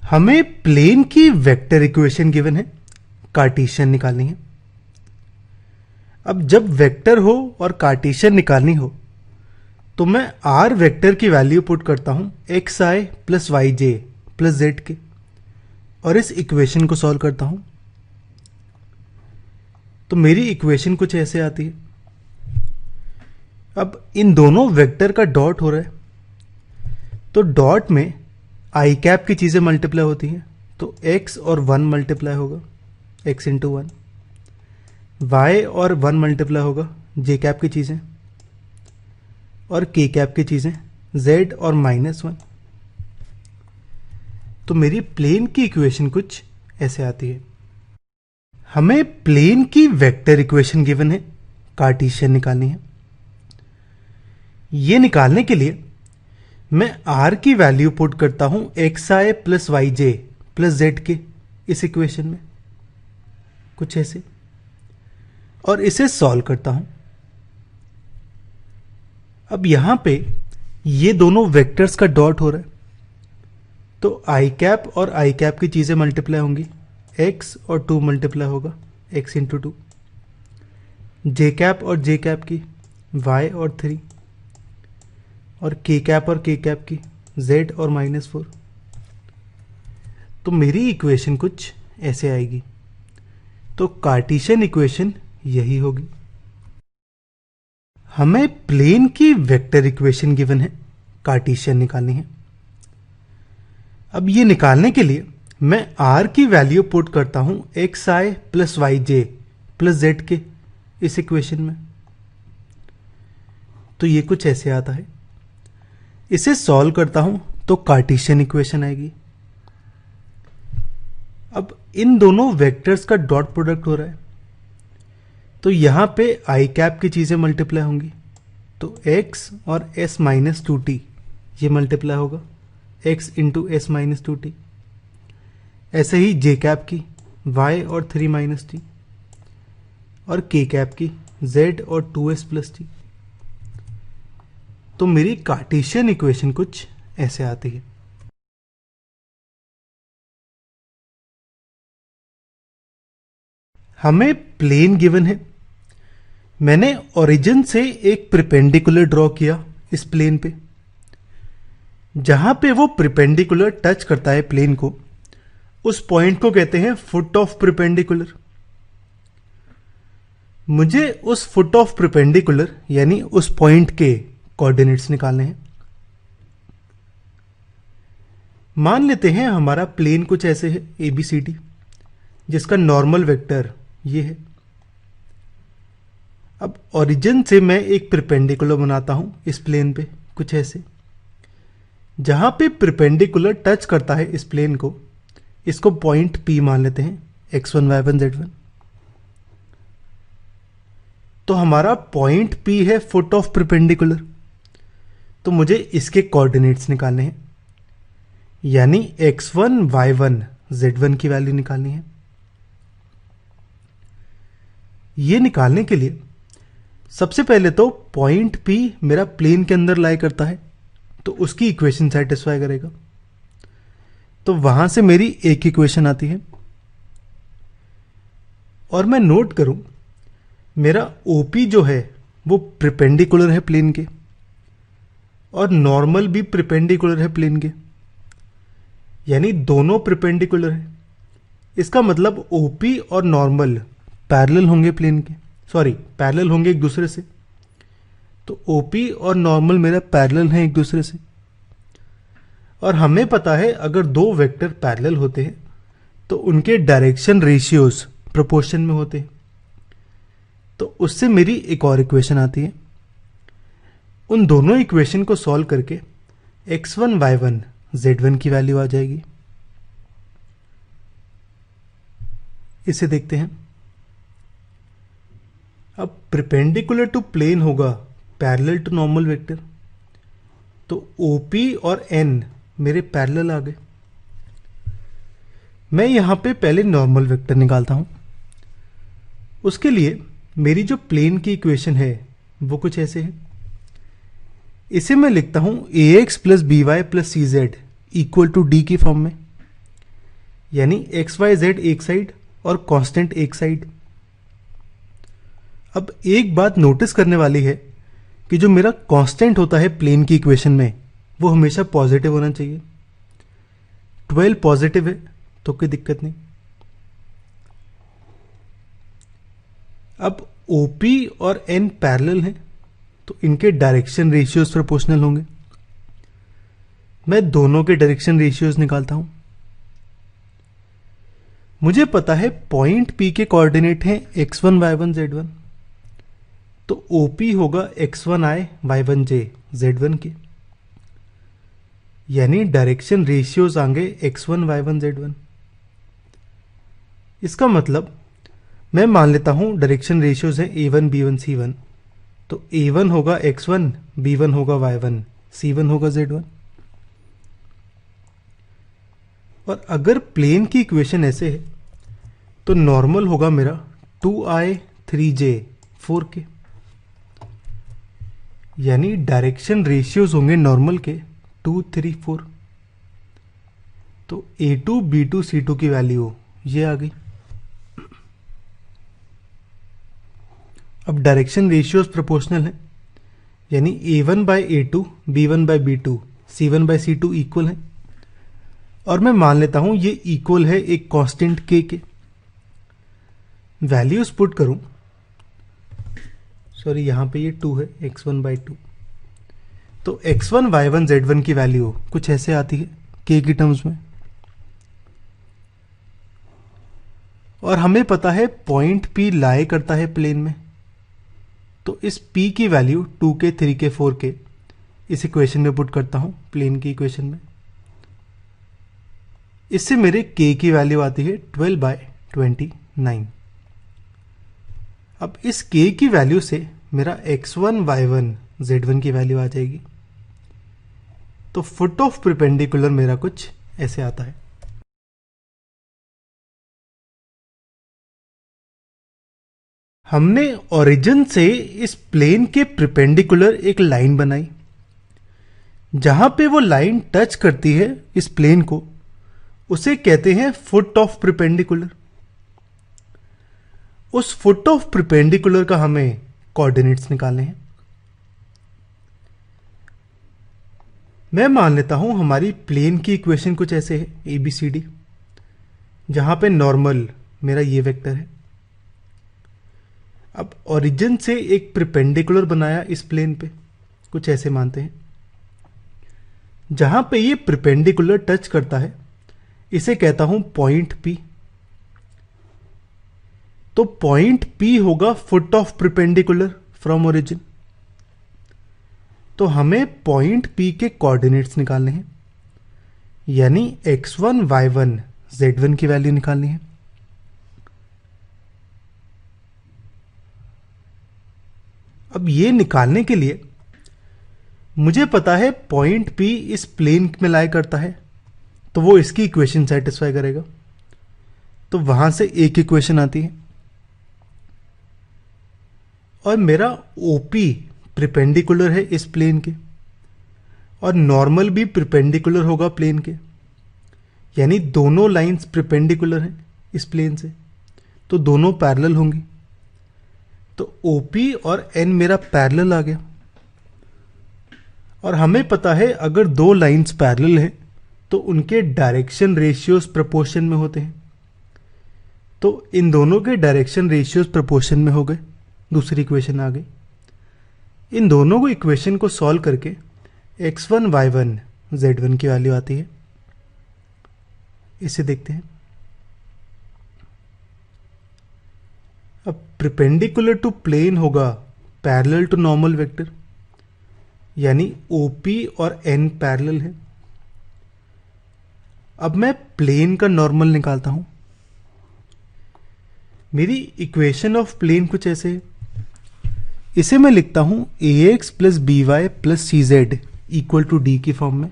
हमें प्लेन की vector equation given है, कार्टेशियन निकालनी है। अब जब वेक्टर हो और कार्टेशियन निकालनी हो तो मैं आर वेक्टर की वैल्यू पुट करता हूं एक्स आई प्लस वाई जे प्लस जेड के, और इस इक्वेशन को सॉल्व करता हूं। तो मेरी इक्वेशन कुछ ऐसे आती है। अब इन दोनों वेक्टर का डॉट हो रहा है, तो डॉट में आई कैप की चीज़ें मल्टीप्लाई होती हैं, तो x और 1 मल्टीप्लाई होगा x इंटू 1, y और 1 मल्टीप्लाई होगा जे कैप की चीज़ें, और के कैप की चीज़ें z और -1। तो मेरी प्लेन की इक्वेशन कुछ ऐसे आती है। हमें प्लेन की वेक्टर इक्वेशन गिवन है, कार्टेशियन निकालनी है। ये निकालने के लिए मैं r की वैल्यू पुट करता हूं एक्स आई प्लस वाई जे प्लस जेड के इस इक्वेशन में कुछ ऐसे, और इसे सॉल्व करता हूं। अब यहां पे ये दोनों वेक्टर्स का डॉट हो रहा है, तो आई कैप और आई कैप की चीजें मल्टीप्लाई होंगी, x और 2 मल्टीप्लाई होगा x इंटू 2, जे कैप और जे कैप की y और 3, और के कैप और के कैप की z और -4। तो मेरी इक्वेशन कुछ ऐसे आएगी। तो कार्टेशियन इक्वेशन यही होगी। हमें प्लेन की वेक्टर इक्वेशन गिवन है, कार्टेशियन निकालनी है। अब ये निकालने के लिए मैं r की वैल्यू पुट करता हूं एक्स आई प्लस वाई जे प्लस जेड के इस इक्वेशन में। तो ये कुछ ऐसे आता है। इसे सॉल्व करता हूं तो कार्टेशियन इक्वेशन आएगी। अब इन दोनों वेक्टर्स का डॉट प्रोडक्ट हो रहा है, तो यहां पे आई कैप की चीजें मल्टीप्लाई होंगी, तो x और s माइनस 2t ये मल्टीप्लाई होगा x into S minus 2t। ऐसे ही जे कैप की y और 3 माइनस टी, और के कैप की z और 2s प्लस टी। तो मेरी कार्टेशियन इक्वेशन कुछ ऐसे आती है। हमें प्लेन गिवन है। मैंने ओरिजिन से एक परपेंडिकुलर ड्रॉ किया इस प्लेन पे। जहां पे वो परपेंडिकुलर टच करता है प्लेन को, उस पॉइंट को कहते हैं फुट ऑफ परपेंडिकुलर। मुझे उस फुट ऑफ परपेंडिकुलर यानी उस पॉइंट के कोऑर्डिनेट्स निकालने हैं। मान लेते हैं हमारा प्लेन कुछ ऐसे है ABCD, जिसका नॉर्मल वेक्टर ये है। अब ओरिजिन से मैं एक परपेंडिकुलर बनाता हूं इस प्लेन पे कुछ ऐसे। जहां पे परपेंडिकुलर टच करता है इस प्लेन को, इसको पॉइंट P मान लेते हैं, x1 y1 z1। तो हमारा पॉइंट P है फुट ऑफ परपेंडिकुलर, तो मुझे इसके कोऑर्डिनेट्स निकालने हैं, यानी x1 y1 z1 की वैल्यू निकालनी है। ये निकालने के लिए सबसे पहले तो पॉइंट P मेरा प्लेन के अंदर लाई करता है, तो उसकी इक्वेशन सेटिस्फाई करेगा। तो वहां से मेरी एक इक्वेशन आती है। और मैं नोट करूं, मेरा OP जो है वो परपेंडिकुलर है प्लेन के, और नॉर्मल भी परपेंडिकुलर है प्लेन के, यानी दोनों परपेंडिकुलर है। इसका मतलब OP और नॉर्मल पैरेलल होंगे प्लेन के, पैरेलल होंगे एक दूसरे से। तो OP और नॉर्मल मेरा पैरेलल है एक दूसरे से। और हमें पता है अगर दो वेक्टर पैरेलल होते हैं तो उनके डायरेक्शन रेशियोज प्रोपोर्शन में होते हैं। तो उससे मेरी एक और इक्वेशन आती है। उन दोनों इक्वेशन को सॉल्व करके x1 y1 z1 की वैल्यू आ जाएगी। इसे देखते हैं। अब परपेंडिकुलर टू प्लेन होगा पैरेलल टू नॉर्मल वेक्टर, तो OP और N मेरे पैरेलल आ गए। मैं यहां पे पहले नॉर्मल वेक्टर निकालता हूं। उसके लिए मेरी जो प्लेन की इक्वेशन है वो कुछ ऐसे है। इसे मैं लिखता हूं ax plus by plus cz equal to D की फॉर्म में। यानी एक्स वाई जेड एक साइड और कांस्टेंट एक साइड। अब एक बात नोटिस करने वाली है कि जो मेरा कांस्टेंट होता है प्लेन की इक्वेशन में वो हमेशा पॉजिटिव होना चाहिए। 12 पॉजिटिव है तो कोई दिक्कत नहीं। अब OP और N पैरेलल हैं तो इनके डायरेक्शन रेशियोज प्रोपोर्शनल होंगे। मैं दोनों के डायरेक्शन रेशियोज निकालता हूं। मुझे पता है पॉइंट P के कोऑर्डिनेट हैं x1 y1 z1, तो OP होगा x1i y1j z1 के, यानी डायरेक्शन रेशियोज आएंगे x1 y1 z1। इसका मतलब मैं मान लेता हूं डायरेक्शन रेशियोज है a1 b1 c1, तो a1 होगा x1, b1 होगा y1, c1 होगा z1। और अगर प्लेन की इक्वेशन ऐसे है तो नॉर्मल होगा मेरा 2i 3j 4k, यानी डायरेक्शन रेशियोज होंगे नॉर्मल के 2 3 4। तो a2 b2 c2 की वैल्यू ये आ गई। अब डायरेक्शन रेशियोज प्रोपोर्शनल है, यानी a1 bye a2 b1 bye b2 c1 bye c2 equal है। और मैं मान लेता हूं ये इक्वल है एक कांस्टेंट k के। वैल्यूज पुट करूं, सॉरी यहां पे ये 2 है x1 बाय 2, तो x1 y1 z1 की वैल्यू कुछ ऐसे आती है k की टर्म्स में। और हमें पता है पॉइंट P लाई करता है प्लेन में, तो इस P की वैल्यू 2k 3k 4k इस इक्वेशन में पुट करता हूं, प्लेन की इक्वेशन में। इससे मेरे k की वैल्यू आती है 12 बाय 29। अब इस k की वैल्यू से मेरा x1 y1 z1 की वैल्यू आ जाएगी। तो फुट ऑफ परपेंडिकुलर मेरा कुछ ऐसे आता है। हमने ओरिजिन से इस प्लेन के परपेंडिकुलर एक लाइन बनाई, जहां पे वो लाइन टच करती है इस प्लेन को, उसे कहते हैं फुट ऑफ परपेंडिकुलर। उस फुट ऑफ परपेंडिकुलर का हमें कोऑर्डिनेट्स निकालने हैं। मैं मान लेता हूं हमारी प्लेन की इक्वेशन कुछ ऐसे है ABCD, जहां पे नॉर्मल मेरा ये वेक्टर है। अब ओरिजिन से एक परपेंडिकुलर बनाया इस प्लेन पे, कुछ ऐसे मानते हैं, जहां पे ये परपेंडिकुलर टच करता है इसे कहता हूं पॉइंट P। तो पॉइंट P होगा foot of perpendicular from origin. तो हमें पॉइंट P के कोऑर्डिनेट्स निकालने हैं, यानी x1 y1 z1 की वैल्यू निकालनी है। अब ये निकालने के लिए मुझे पता है पॉइंट P इस प्लेन में लाई करता है, तो वो इसकी इक्वेशन सेटिस्फाई करेगा। तो वहां से एक इक्वेशन आती है। और मेरा OP परपेंडिकुलर है इस प्लेन के, और नॉर्मल भी परपेंडिकुलर होगा प्लेन के, यानी दोनों लाइंस परपेंडिकुलर हैं इस प्लेन से, तो दोनों पैरेलल होंगी। तो OP और N मेरा पैरेलल आ गया। और हमें पता है अगर दो लाइंस पैरेलल हैं तो उनके डायरेक्शन रेशियोज प्रोपोर्शन में होते हैं। तो इन दोनों के डायरेक्शन रेशियोज प्रोपोर्शन में हो गए। दूसरी इक्वेशन आ गई। इन दोनों को इक्वेशन को सॉल्व करके x1 y1 z1 की वैल्यू आती है। इसे देखते हैं। अब परपेंडिकुलर टू प्लेन होगा पैरेलल टू नॉर्मल वेक्टर, यानी OP और N पैरेलल है। अब मैं प्लेन का नॉर्मल निकालता हूं। मेरी इक्वेशन ऑफ प्लेन कुछ ऐसे है। इसे मैं लिखता हूं ax plus B Y plus C Z equal to D की फॉर्म में।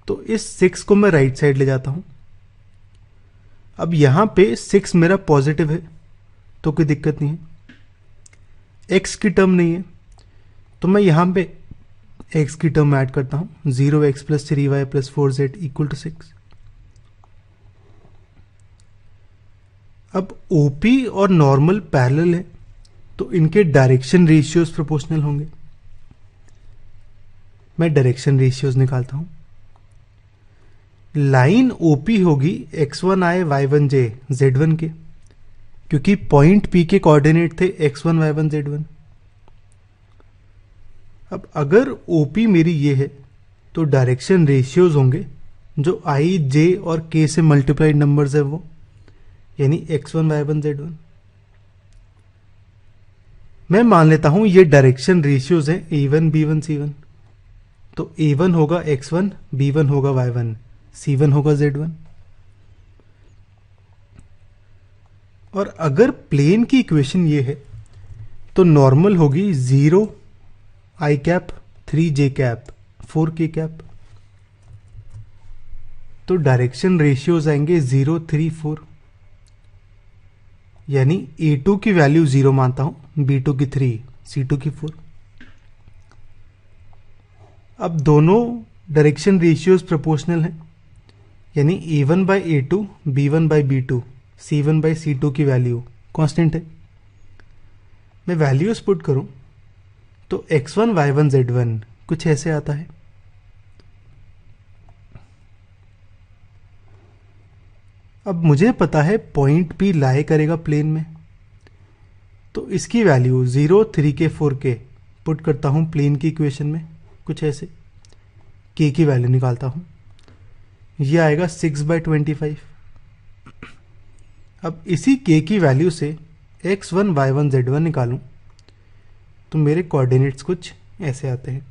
तो इस 6 को मैं राइट साइड ले जाता हूं। अब यहां पे 6 मेरा पॉजिटिव है तो कोई दिक्कत नहीं है। x की टर्म नहीं है तो मैं यहां पे x की टर्म ऐड करता हूं। 0x plus 3y plus 4z equal to 6। अब ओपी और नॉर्मल पैरेलल है तो इनके डायरेक्शन रेशियोज प्रोपोर्शनल होंगे। मैं डायरेक्शन रेशियोज निकालता हूं। लाइन ओपी होगी x1i y1j z1 के, क्योंकि पॉइंट P के कोऑर्डिनेट थे x1 y1 z1। अब अगर OP मेरी ये है तो डायरेक्शन रेशियोज होंगे जो i, j और k से मल्टीप्लाइड नंबर्स है वो, यानी x1 y1 z1। मैं मान लेता हूं ये डायरेक्शन रेशियोज हैं a1 b1 c1। तो a1 होगा x1, b1 होगा y1, c1 होगा z1। और अगर प्लेन की इक्वेशन ये है तो नॉर्मल होगी 0 i cap, 3 j cap, 4 k cap. तो डायरेक्शन रेशियोज आएंगे 0 3 4, यानी a2 की वैल्यू 0 मानता हूं, b2 की 3, c2 की 4। अब दोनों डायरेक्शन रेशियोज प्रोपोर्शनल हैं, यानी a1 by a2, b1 by b2, c1 by c2 की वैल्यू कांस्टेंट है। मैं वैल्यूज पुट करूं तो x1 y1 z1 कुछ ऐसे आता है। अब मुझे पता है पॉइंट P लाई करेगा प्लेन में, तो इसकी वैल्यू 0 3 के 4 के पुट करता हूं प्लेन की इक्वेशन में, कुछ ऐसे k की वैल्यू निकालता हूं, ये आएगा 6/25। अब इसी k की वैल्यू से x1 y1 z1 निकालूं तो मेरे कोऑर्डिनेट्स कुछ ऐसे आते हैं।